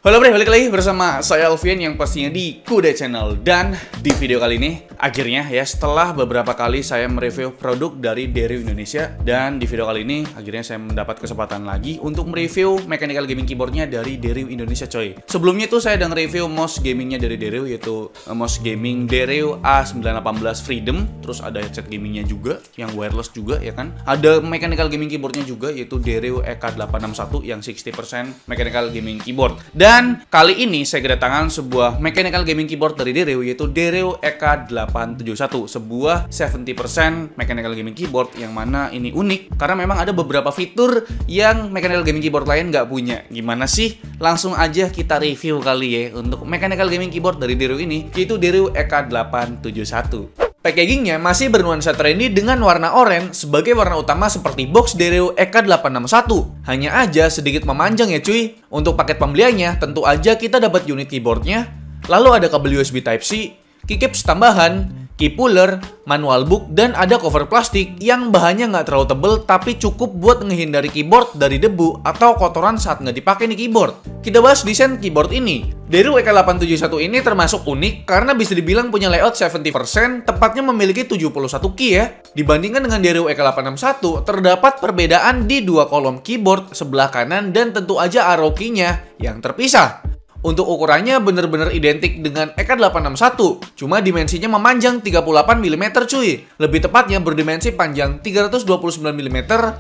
Halo bre, balik lagi bersama saya Alfian yang pastinya di Kuda Channel. Dan di video kali ini, akhirnya ya setelah beberapa kali saya mereview produk dari Dereo Indonesia, dan di video kali ini akhirnya saya mendapat kesempatan lagi untuk mereview mechanical gaming keyboardnya dari Dereo Indonesia coy. Sebelumnya tuh saya udah nge-review mouse gamingnya dari Dereo, yaitu mouse gaming Dereo A918 Freedom. Terus ada headset gamingnya juga, yang wireless juga ya kan. Ada mechanical gaming keyboardnya juga, yaitu Dereo EK861 yang 60% mechanical gaming keyboard. Dan kali ini saya kedatangan sebuah mechanical gaming keyboard dari Dereo, yaitu Dereo EK871, sebuah 70% mechanical gaming keyboard yang mana ini unik karena memang ada beberapa fitur yang mechanical gaming keyboard lain nggak punya. Gimana sih? Langsung aja kita review kali ya untuk mechanical gaming keyboard dari Dereo ini, yaitu Dereo EK871. Packagingnya masih bernuansa trendy dengan warna oranye sebagai warna utama seperti box Dereo EK861. Hanya aja sedikit memanjang ya cuy. Untuk paket pembeliannya tentu aja kita dapat unit keyboardnya, lalu ada kabel USB Type-C, keycaps tambahan, key puller, manual book, dan ada cover plastik yang bahannya nggak terlalu tebel tapi cukup buat menghindari keyboard dari debu atau kotoran saat nggak dipakai nih keyboard. Kita bahas desain keyboard ini. Dereo EK871 ini termasuk unik karena bisa dibilang punya layout 70%, tepatnya memiliki 71 key ya. Dibandingkan dengan Dereo EK861, terdapat perbedaan di dua kolom keyboard sebelah kanan dan tentu aja arrow key-nya yang terpisah. Untuk ukurannya bener-bener identik dengan EK861, cuma dimensinya memanjang 38 mm cuy. Lebih tepatnya berdimensi panjang 329 mm,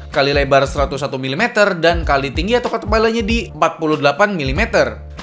kali lebar 101 mm, dan kali tinggi atau ketebalannya di 48 mm.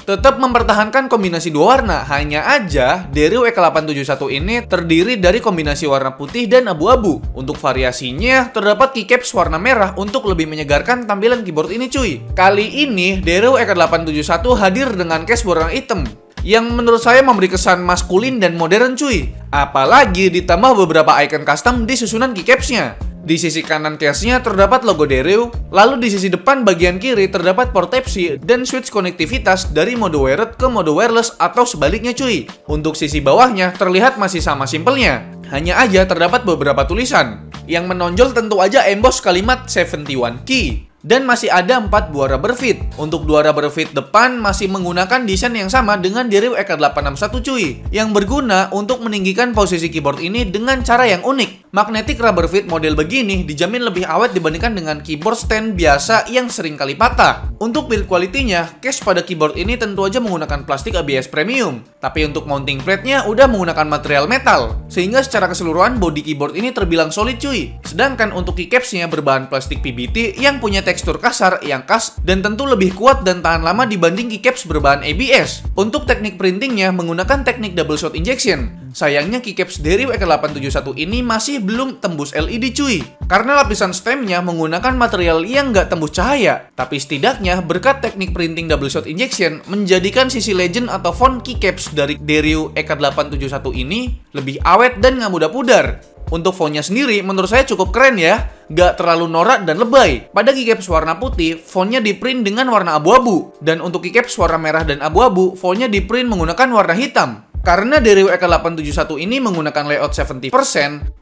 Tetap mempertahankan kombinasi dua warna, hanya aja Dereo EK871 ini terdiri dari kombinasi warna putih dan abu-abu. Untuk variasinya, terdapat keycaps warna merah untuk lebih menyegarkan tampilan keyboard ini cuy. Kali ini, Dereo EK871 hadir dengan case berwarna hitam, yang menurut saya memberi kesan maskulin dan modern cuy. Apalagi ditambah beberapa icon custom di susunan keycapsnya. Di sisi kanan case-nya terdapat logo Dereo, lalu di sisi depan bagian kiri terdapat port Type-C dan switch konektivitas dari mode wired ke mode wireless atau sebaliknya cuy. Untuk sisi bawahnya terlihat masih sama simpelnya, hanya aja terdapat beberapa tulisan. Yang menonjol tentu aja emboss kalimat 71 key. Dan masih ada 4 buah rubber feet. Untuk 2 rubber feet depan masih menggunakan desain yang sama dengan Dereo EK861 cuy, yang berguna untuk meninggikan posisi keyboard ini dengan cara yang unik. Magnetic rubber feet model begini dijamin lebih awet dibandingkan dengan keyboard stand biasa yang sering kali patah. Untuk build quality-nya, case pada keyboard ini tentu aja menggunakan plastik ABS premium. Tapi untuk mounting plate-nya udah menggunakan material metal, sehingga secara keseluruhan body keyboard ini terbilang solid cuy. Sedangkan untuk keycaps-nya berbahan plastik PBT yang punya tekstur kasar yang khas dan tentu lebih kuat dan tahan lama dibanding keycaps berbahan ABS. Untuk teknik printingnya menggunakan teknik double shot injection. Sayangnya keycaps Dereo EK871 ini masih belum tembus LED cuy, karena lapisan stemnya menggunakan material yang nggak tembus cahaya. Tapi setidaknya berkat teknik printing double shot injection menjadikan sisi legend atau font keycaps dari Dereo EK871 ini lebih awet dan nggak mudah pudar. Untuk fontnya sendiri menurut saya cukup keren ya, gak terlalu norak dan lebay. Pada keycaps warna putih, fontnya diprint dengan warna abu-abu. Dan untuk keycaps warna merah dan abu-abu, fontnya diprint menggunakan warna hitam. Karena Dereo EK871 ini menggunakan layout 70%,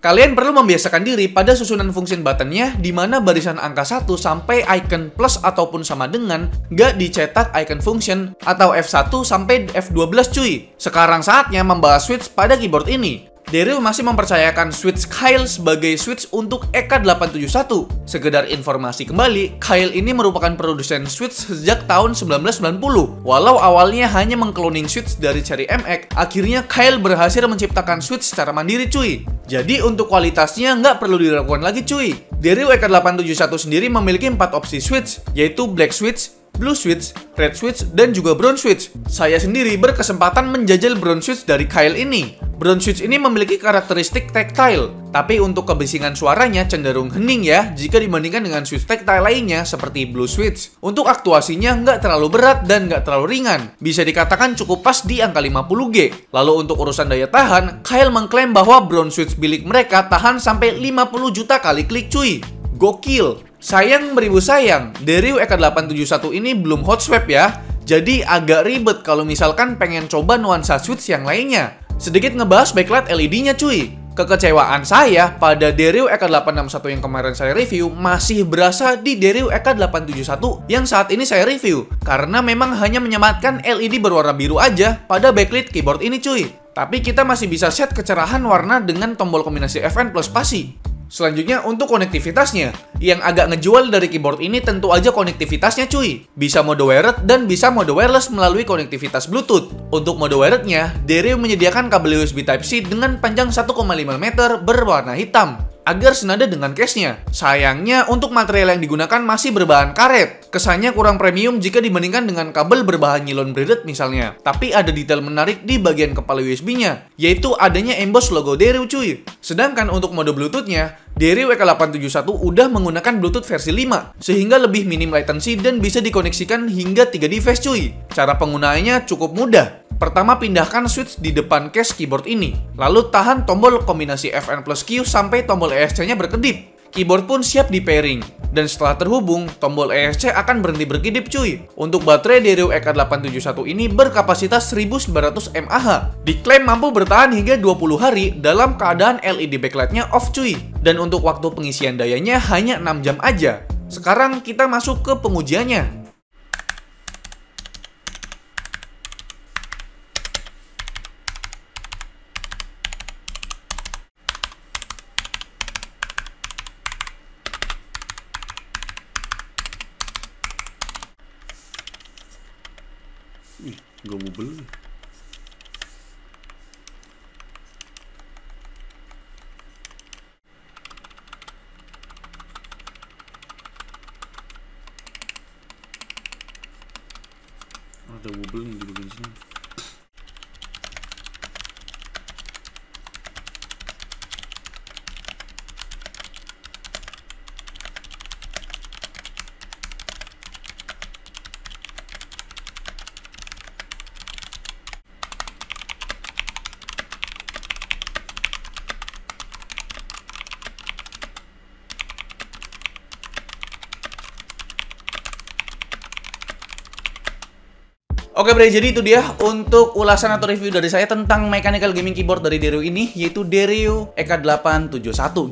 kalian perlu membiasakan diri pada susunan function buttonnya, di mana barisan angka 1 sampai icon plus ataupun sama dengan gak dicetak icon function atau F1 sampai F12 cuy. Sekarang saatnya membahas switch pada keyboard ini. Dereo masih mempercayakan switch Kyle sebagai switch untuk EK871. Sekedar informasi kembali, Kyle ini merupakan produsen switch sejak tahun 1990. Walau awalnya hanya mengkloning switch dari Cherry MX, akhirnya Kyle berhasil menciptakan switch secara mandiri cuy. Jadi untuk kualitasnya nggak perlu diragukan lagi cuy. Dereo EK871 sendiri memiliki 4 opsi switch, yaitu black switch, blue switch, red switch, dan juga brown switch. Saya sendiri berkesempatan menjajal brown switch dari Kyle ini. Brown switch ini memiliki karakteristik tactile, tapi untuk kebisingan suaranya cenderung hening ya jika dibandingkan dengan switch tactile lainnya seperti blue switch. Untuk aktuasinya nggak terlalu berat dan nggak terlalu ringan, bisa dikatakan cukup pas di angka 50G. Lalu untuk urusan daya tahan, Kyle mengklaim bahwa brown switch bilik mereka tahan sampai 50 juta kali klik cuy. Gokil! Sayang beribu sayang, Dereo EK871 ini belum hot swap ya, jadi agak ribet kalau misalkan pengen coba nuansa switch yang lainnya. Sedikit ngebahas backlight LED-nya cuy. Kekecewaan saya pada Dereo EK861 yang kemarin saya review masih berasa di Dereo EK871 yang saat ini saya review, karena memang hanya menyematkan LED berwarna biru aja pada backlit keyboard ini cuy. Tapi kita masih bisa set kecerahan warna dengan tombol kombinasi FN plus spasi. Selanjutnya untuk konektivitasnya, yang agak ngejual dari keyboard ini tentu aja konektivitasnya cuy. Bisa mode wired dan bisa mode wireless melalui konektivitas Bluetooth. Untuk mode wirednya, Dereo menyediakan kabel USB Type-C dengan panjang 1,5 meter berwarna hitam agar senada dengan case-nya. Sayangnya untuk material yang digunakan masih berbahan karet. Kesannya kurang premium jika dibandingkan dengan kabel berbahan nilon braided misalnya. Tapi ada detail menarik di bagian kepala USB-nya, yaitu adanya emboss logo Dereo cuy. Sedangkan untuk mode Bluetooth-nya, Dereo EK871 udah menggunakan Bluetooth versi 5, sehingga lebih minim latency dan bisa dikoneksikan hingga 3 device cuy. Cara penggunaannya cukup mudah. Pertama, pindahkan switch di depan case keyboard ini. Lalu tahan tombol kombinasi FN plus Q sampai tombol ESC-nya berkedip. Keyboard pun siap di pairing. Dan setelah terhubung, tombol ESC akan berhenti berkedip cuy. Untuk baterai Dereo EK871 ini berkapasitas 1900 mAh. Diklaim mampu bertahan hingga 20 hari dalam keadaan LED backlight-nya off cuy. Dan untuk waktu pengisian dayanya hanya 6 jam aja. Sekarang kita masuk ke pengujiannya. Ih, gak mau beli. Ada wobble nih di bagian sini. Oke bre, jadi itu dia untuk ulasan atau review dari saya tentang mechanical gaming keyboard dari Dereo ini, yaitu Dereo EK871.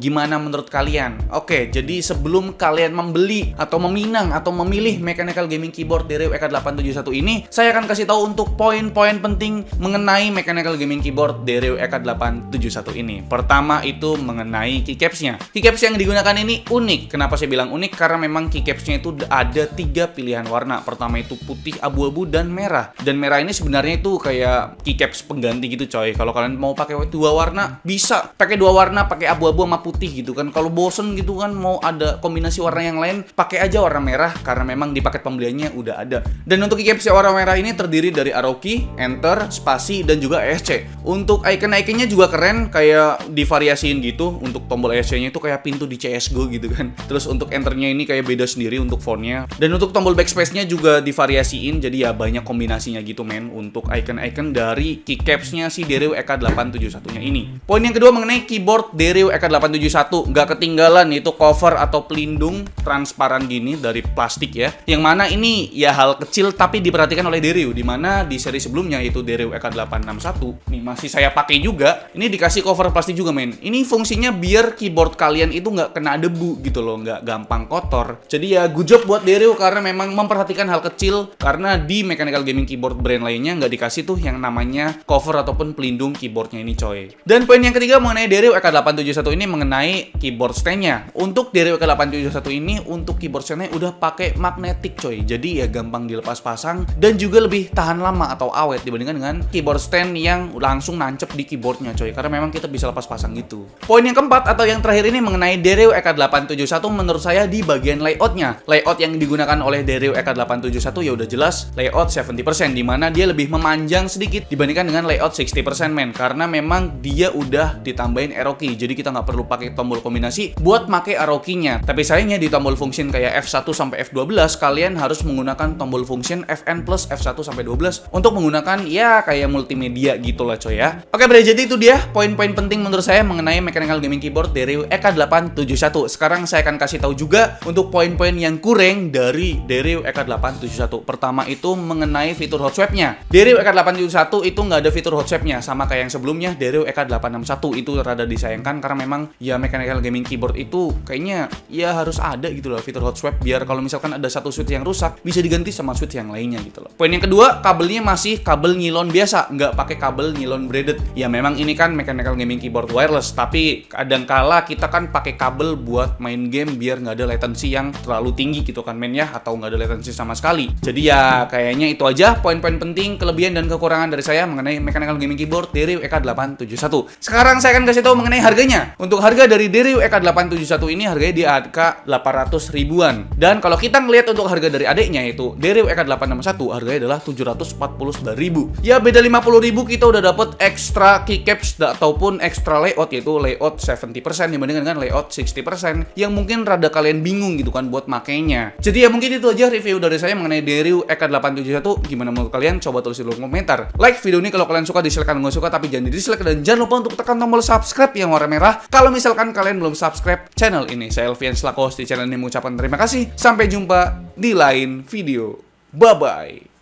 Gimana menurut kalian? Oke, jadi sebelum kalian membeli atau meminang atau memilih mechanical gaming keyboard Dereo EK871 ini, saya akan kasih tahu untuk poin-poin penting mengenai mechanical gaming keyboard Dereo EK871 ini. Pertama itu mengenai keycaps-nya. Keycaps yang digunakan ini unik. Kenapa saya bilang unik? Karena memang keycaps-nya itu ada 3 pilihan warna. Pertama itu putih, abu-abu, dan merah. Dan merah ini sebenarnya itu kayak keycaps pengganti gitu coy. Kalau kalian mau pakai 2 warna bisa pakai 2 warna, pakai abu-abu sama putih gitu kan. Kalau bosen gitu kan mau ada kombinasi warna yang lain, pakai aja warna merah karena memang di paket pembeliannya udah ada. Dan untuk keycaps warna merah ini terdiri dari arrow key, enter, spasi, dan juga ESC. Untuk icon-iconnya juga keren, kayak divariasiin gitu. Untuk tombol ESC-nya itu kayak pintu di CSGO gitu kan. Terus untuk enternya ini kayak beda sendiri untuk fontnya. Dan untuk tombol backspace-nya juga divariasiin, jadi ya banyak kombinasinya gitu men untuk icon-icon dari keycaps-nya si Dereo EK871-nya ini. Poin yang kedua mengenai keyboard Dereo EK871, nggak ketinggalan itu cover atau pelindung transparan gini dari plastik ya. Yang mana ini ya hal kecil tapi diperhatikan oleh Dereo, dimana di seri sebelumnya itu Dereo EK861 nih masih saya pakai juga. Ini dikasih cover plastik juga men. Ini fungsinya biar keyboard kalian itu nggak kena debu gitu loh, nggak gampang kotor. Jadi ya good job buat Dereo karena memang memperhatikan hal kecil, karena di mechanical gaming keyboard brand lainnya nggak dikasih tuh yang namanya cover ataupun pelindung keyboardnya ini coy. Dan poin yang ketiga mengenai Dereo EK871 ini mengenai keyboard stand-nya. Untuk Dereo EK871 ini untuk keyboard stand-nya udah pakai magnetic coy. Jadi ya gampang dilepas pasang dan juga lebih tahan lama atau awet dibandingkan dengan keyboard stand yang langsung nancep di keyboardnya coy. Karena memang kita bisa lepas pasang gitu. Poin yang keempat atau yang terakhir ini mengenai Dereo EK871 menurut saya di bagian layoutnya. Layout yang digunakan oleh Dereo EK871 ya udah jelas layout 70%, dimana dia lebih memanjang sedikit dibandingkan dengan layout 60% men, karena memang dia udah ditambahin arrow key, jadi kita nggak perlu pakai tombol kombinasi buat pakai arrow key-nya. Tapi sayangnya di tombol function kayak F1 sampai F12 kalian harus menggunakan tombol function Fn plus F1 sampai 12 untuk menggunakan ya kayak multimedia gitu lah coy ya. Oke bre, jadi itu dia poin-poin penting menurut saya mengenai mechanical gaming keyboard Dereo EK871. Sekarang saya akan kasih tahu juga untuk poin-poin yang kurang dari Dereo EK871. Pertama itu mengenai mengenai fitur hot swap-nya. Dari EK871 itu nggak ada fitur hot swap-nya, sama kayak yang sebelumnya dari EK861. Itu rada disayangkan karena memang ya mechanical gaming keyboard itu kayaknya ya harus ada gitu loh fitur hot swap, biar kalau misalkan ada satu switch yang rusak bisa diganti sama switch yang lainnya gitu loh. Poin yang kedua, kabelnya masih kabel nilon biasa, nggak pakai kabel nilon braided. Ya memang ini kan mechanical gaming keyboard wireless, tapi kadangkala kita kan pakai kabel buat main game biar nggak ada latency yang terlalu tinggi gitu kan men ya, atau nggak ada latency sama sekali. Jadi ya kayaknya itu aja poin-poin penting, kelebihan dan kekurangan dari saya mengenai mechanical gaming keyboard Deryu EK871. Sekarang saya akan kasih tahu mengenai harganya. Untuk harga dari Deryu EK871 ini harganya di angka 800 ribuan. Dan kalau kita ngelihat untuk harga dari adiknya itu Deryu EK861 harganya adalah 749 ribu. Ya beda 50 ribu kita udah dapet extra keycaps ataupun extra layout, yaitu layout 70% dibandingkan dengan layout 60% yang mungkin rada kalian bingung gitu kan buat makainya. Jadi ya mungkin itu aja review dari saya mengenai Deryu EK871. Gimana menurut kalian? Coba tulis di kolom komentar. Like video ini kalau kalian suka, dislike kalau nggak suka, tapi jangan di dislike, dan jangan lupa untuk tekan tombol subscribe yang warna merah kalau misalkan kalian belum subscribe channel ini. Saya Elvian selaku host di channel ini mengucapkan terima kasih. Sampai jumpa di lain video. Bye bye.